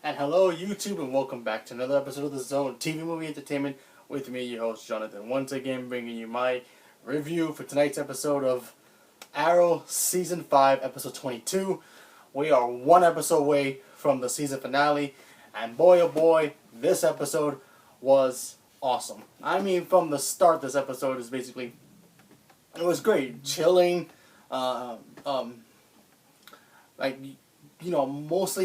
And hello, YouTube, and welcome back to another episode of The Zone TV Movie Entertainment with me, your host, Jonathan. Once again, bringing you my review for tonight's episode of Arrow Season 5, Episode 22. We are one episode away from the season finale, and boy oh boy, this episode was awesome. I mean, from the start, this episode is basically, it was great. Chilling, uh, um, like, most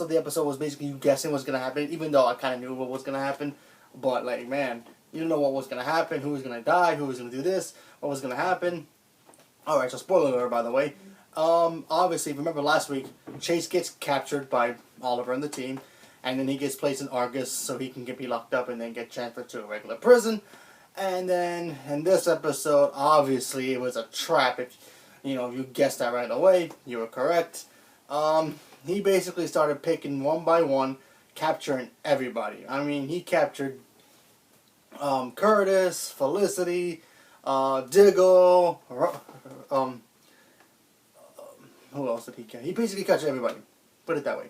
of the episode was basically you guessing what's gonna happen, even though I kind of knew what was gonna happen. But like, man, you don't know what was gonna happen, who was gonna die, who was gonna do this, what was gonna happen. All right, so spoiler alert, by the way. Obviously, remember last week, Chase gets captured by Oliver and the team, and then he gets placed in Argus so he can be locked up and then get transferred to a regular prison. And then in this episode, obviously, it was a trap. If you guessed that right away, you were correct. He basically started picking one by one, capturing everybody. I mean, he captured Curtis, Felicity, Diggle, who else did he catch? He basically captured everybody. Put it that way.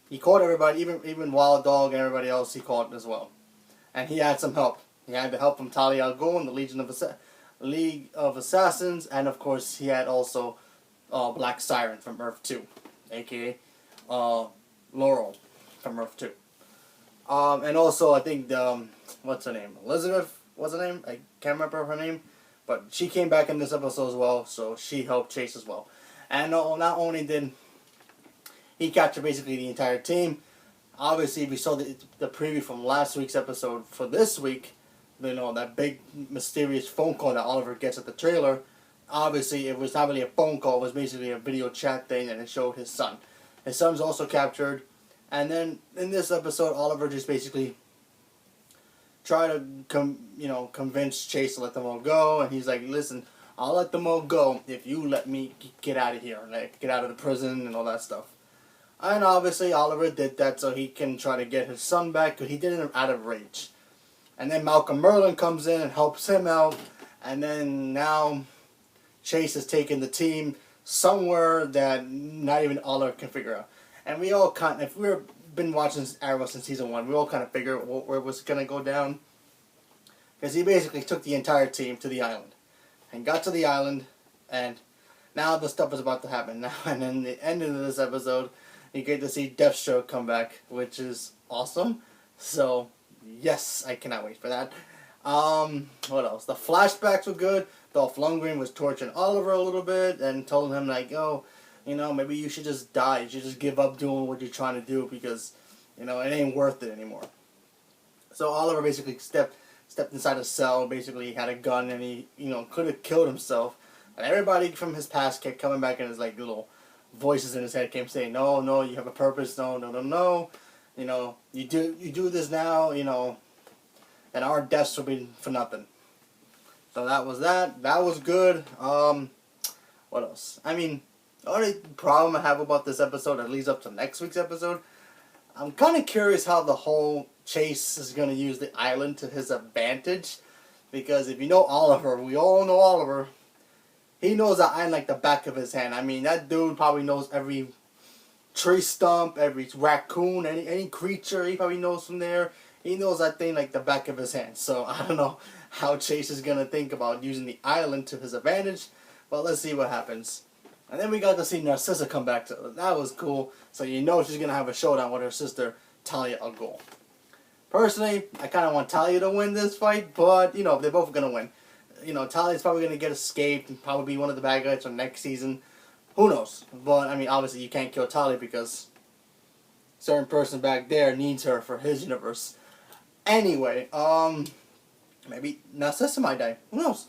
He caught everybody, even Wild Dog and everybody else he caught as well. And he had some help. He had the help from Talia al Ghul and the League of Assassins, and of course he had also Black Siren from Earth 2, a.k.a. Laurel from Earth 2. And also, I think, what's her name? Elizabeth, what's her name? I can't remember her name. But she came back in this episode as well, so she helped Chase as well. And not only did he capture basically the entire team, obviously we saw the preview from last week's episode for this week, that big mysterious phone call that Oliver gets at the trailer. Obviously, it was not really a phone call, it was basically a video chat thing, and it showed his son. His son's also captured, and then in this episode, Oliver just basically tried to convince Chase to let them all go, and he's like, listen, I'll let them all go if you let me get out of here, like get out of the prison and all that stuff. And obviously, Oliver did that so he can try to get his son back, because he did it out of rage. And then Malcolm Merlyn comes in and helps him out, and then now Chase has taken the team somewhere that not even Oliver can figure out. And we all if we've been watching Arrow since season 1, we all kind of figured where it was going to go down. Because he basically took the entire team to the island. And got to the island, and now the stuff is about to happen. Now, and then the end of this episode, you get to see Deathstroke come back, which is awesome. So, yes, I cannot wait for that. What else? The flashbacks were good. Dolph Lundgren was torturing Oliver a little bit and told him, like, maybe you should just die. You should just give up doing what you're trying to do because, it ain't worth it anymore. So Oliver basically stepped inside a cell, basically had a gun, and he, could have killed himself. And everybody from his past kept coming back and his, like, little voices in his head came saying, no, you have a purpose, no. You do this now, and our deaths will be for nothing. So that was that. That was good. What else? I mean, the only problem I have about this episode that leads up to next week's episode, I'm kind of curious how the whole Chase is going to use the island to his advantage. Because if you know Oliver, we all know Oliver, he knows the island like the back of his hand. I mean, that dude probably knows every tree stump, every raccoon, any creature, he probably knows from there. He knows that thing like the back of his hand. So, I don't know how Chase is going to think about using the island to his advantage. But let's see what happens. And then we got to see Narcissa come back. That was cool. So she's going to have a showdown with her sister, Talia al Ghul. Personally, I kind of want Talia to win this fight. But, they're both going to win. Talia's probably going to get escaped and probably be one of the bad guys from next season. Who knows? But, I mean, obviously you can't kill Talia because a certain person back there needs her for his universe. Anyway, maybe Narcissa might die. Who knows?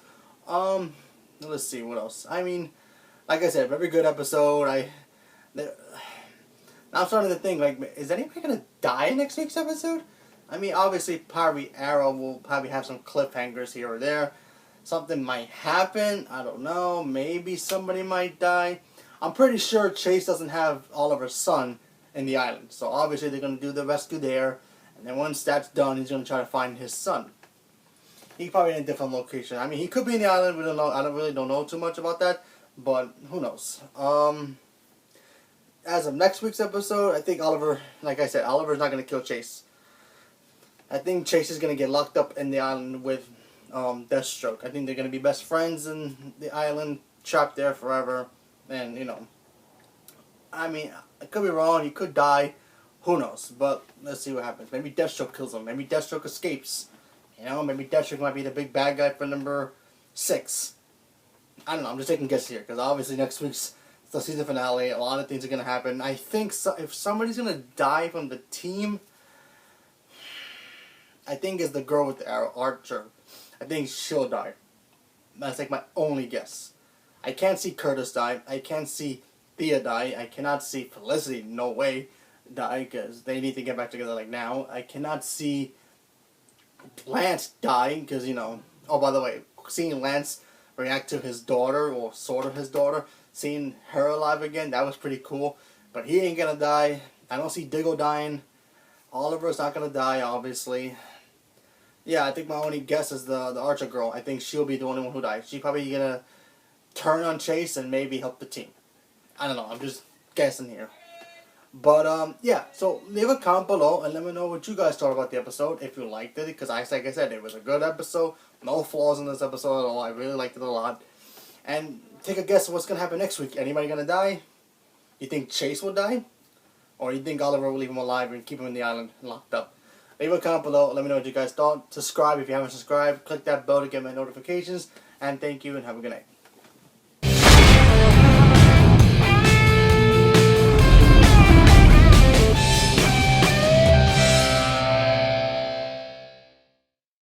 Let's see, what else? I mean, like I said, very good episode. Now I'm starting to think, like, is anybody going to die next week's episode? I mean, obviously, probably Arrow will probably have some cliffhangers here or there. Something might happen. I don't know. Maybe somebody might die. I'm pretty sure Chase doesn't have Oliver's son in the island. So obviously they're going to do the rescue there. And then once that's done, he's going to try to find his son. He's probably in a different location. I mean, he could be in the island. We don't know. I don't know too much about that. But who knows? as of next week's episode, I think Oliver, like I said, Oliver's not going to kill Chase. I think Chase is going to get locked up in the island with Deathstroke. I think they're going to be best friends in the island, trapped there forever. And, you know, I mean, I could be wrong. He could die. Who knows? But let's see what happens. Maybe Deathstroke kills him. Maybe Deathstroke escapes. You know, maybe Deathstroke might be the big bad guy for number 6. I don't know. I'm just taking guesses here because obviously next week's the season finale. A lot of things are going to happen. I think if somebody's going to die from the team, I think it's the girl with the arrow, Archer. I think she'll die. That's like my only guess. I can't see Curtis die. I can't see Thea die. I cannot see Felicity, no way, die because they need to get back together like now. I cannot see Lance die because, you know, oh, by the way, seeing Lance react to his daughter, or sort of his daughter, seeing her alive again, that was pretty cool. But he ain't gonna die. I don't see Diggle dying. Oliver's not gonna die, obviously. Yeah, I think my only guess is the Archer girl. I think she'll be the only one who dies. She's probably gonna turn on Chase and maybe help the team. I don't know. I'm just guessing here. But yeah. So leave a comment below and let me know what you guys thought about the episode. If you liked it, because like I said, it was a good episode. No flaws in this episode at all. I really liked it a lot. And take a guess of what's gonna happen next week. Anybody gonna die? You think Chase will die, or you think Oliver will leave him alive and keep him in the island locked up? Leave a comment below. Let me know what you guys thought. Subscribe if you haven't subscribed. Click that bell to get my notifications. And thank you and have a good night.